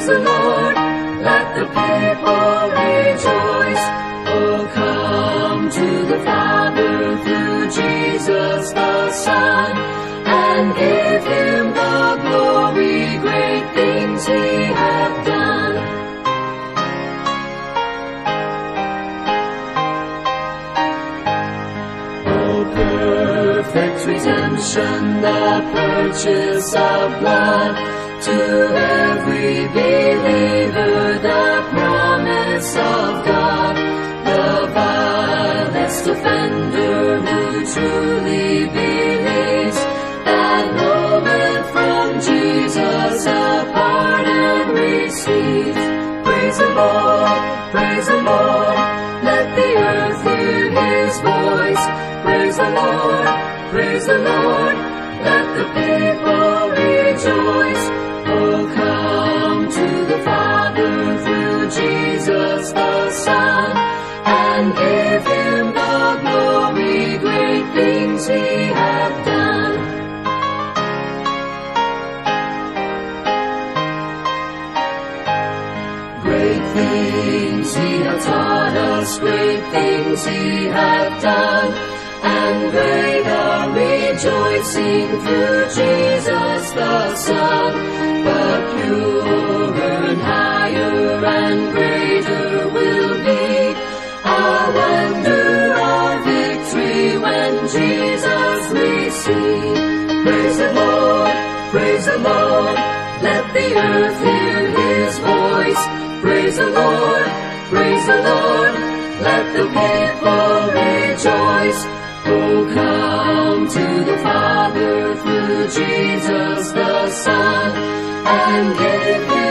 praise the Lord, let the people rejoice. Oh, come to the Father through Jesus the Son, and give him the glory, great things he hath done. Oh, perfect redemption, the purchase of blood, to every believer the promise of God. The vilest offender who truly believes that moment from Jesus a pardon receives. Praise the Lord, praise the Lord, let the earth hear his voice. Praise the Lord, praise the Lord, let the people rejoice. Oh, come to the Father through Jesus the Son, and give him the glory, great things he hath done. Great things he hath taught us, great things he hath done, and great our rejoicing through Jesus the Son. But purer and higher and greater will be our wonder, our victory, when Jesus we see. Praise the Lord, praise the Lord, let the earth hear his voice. Praise the Lord, praise the Lord, let the people rejoice. Oh, come to the Father through Jesus the Son, and give him